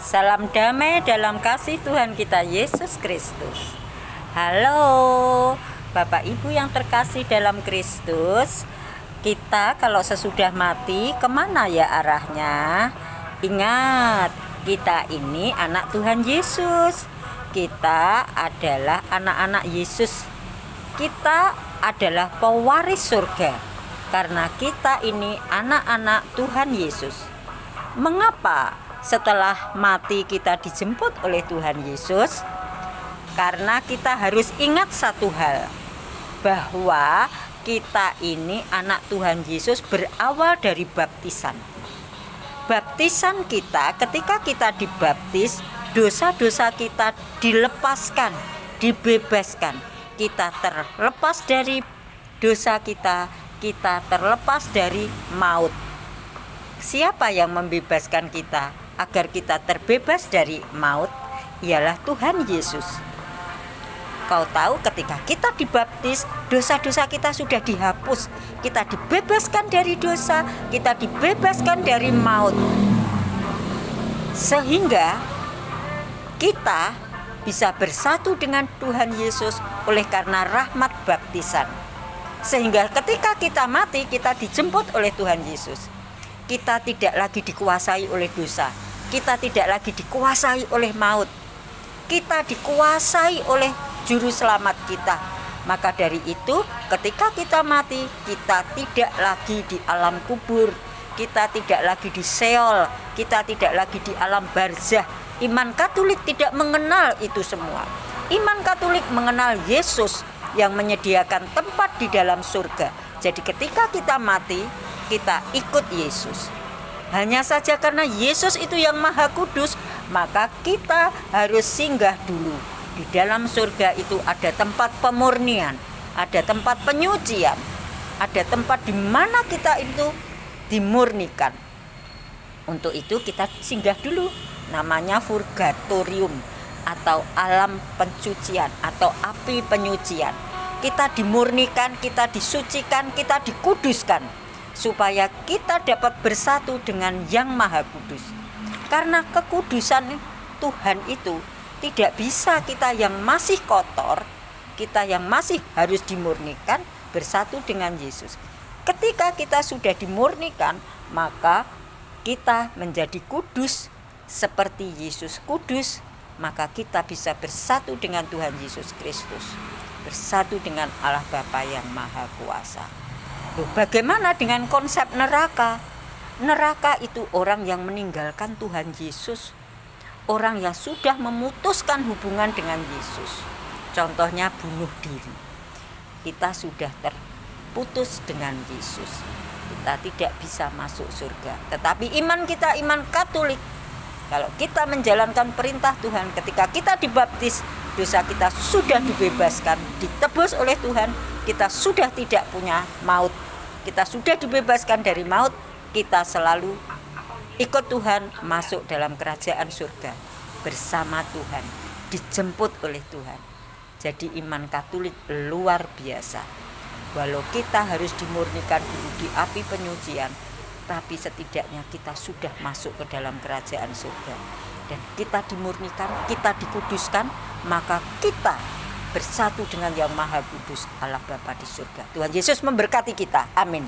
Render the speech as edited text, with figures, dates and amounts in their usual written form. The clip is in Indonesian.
Salam damai dalam kasih Tuhan kita Yesus Kristus. Halo Bapak Ibu yang terkasih dalam Kristus. Kita kalau sesudah mati kemana ya arahnya? Ingat, kita ini anak Tuhan Yesus. Kita adalah anak-anak Yesus. Kita adalah pewaris surga karena kita ini anak-anak Tuhan Yesus. Mengapa setelah mati kita dijemput oleh Tuhan Yesus? Karena kita harus ingat satu hal, bahwa kita ini anak Tuhan Yesus berawal dari baptisan. Baptisan kita, ketika kita dibaptis, dosa-dosa kita dilepaskan, dibebaskan. Kita terlepas dari dosa kita terlepas dari maut. Siapa yang membebaskan kita agar kita terbebas dari maut? Ialah Tuhan Yesus. Kau tahu, ketika kita dibaptis, dosa-dosa kita sudah dihapus. Kita dibebaskan dari dosa, kita dibebaskan dari maut. Sehingga kita bisa bersatu dengan Tuhan Yesus oleh karena rahmat baptisan. Sehingga ketika kita mati, kita dijemput oleh Tuhan Yesus. Kita tidak lagi dikuasai oleh dosa. Kita tidak lagi dikuasai oleh maut. Kita dikuasai oleh juru selamat kita. Maka dari itu, ketika kita mati, kita tidak lagi di alam kubur. Kita tidak lagi di Seol. Kita tidak lagi di alam barzah. Iman Katolik tidak mengenal itu semua. Iman Katolik mengenal Yesus yang menyediakan tempat di dalam surga. Jadi ketika kita mati, kita ikut Yesus. Hanya saja karena Yesus itu yang Maha Kudus, maka kita harus singgah dulu. Di dalam surga itu ada tempat pemurnian, ada tempat penyucian, ada tempat di mana kita itu dimurnikan. Untuk itu kita singgah dulu, namanya purgatorium atau alam pencucian atau api penyucian. Kita dimurnikan, kita disucikan, kita dikuduskan supaya kita dapat bersatu dengan Yang Maha Kudus. Karena kekudusan Tuhan itu tidak bisa kita yang masih kotor, kita yang masih harus dimurnikan bersatu dengan Yesus. Ketika kita sudah dimurnikan, maka kita menjadi kudus seperti Yesus kudus, maka kita bisa bersatu dengan Tuhan Yesus Kristus, bersatu dengan Allah Bapa yang Maha Kuasa. Loh, bagaimana dengan konsep neraka? Neraka itu orang yang meninggalkan Tuhan Yesus, orang yang sudah memutuskan hubungan dengan Yesus. Contohnya bunuh diri. Kita sudah terputus dengan Yesus. Kita tidak bisa masuk surga. Tetapi iman kita iman Katolik. Kalau kita menjalankan perintah Tuhan, ketika kita dibaptis, dosa kita sudah dibebaskan, ditebus oleh Tuhan. Kita sudah tidak punya maut. Kita sudah dibebaskan dari maut. Kita selalu ikut Tuhan masuk dalam kerajaan surga bersama Tuhan, dijemput oleh Tuhan. Jadi iman Katolik luar biasa. Walau kita harus dimurnikan dulu di api penyucian, tapi setidaknya kita sudah masuk ke dalam kerajaan surga. Dan kita dimurnikan, kita dikuduskan, maka kita bersatu dengan Yang Maha Kudus, Allah Bapa di surga. Tuhan Yesus memberkati kita. Amin.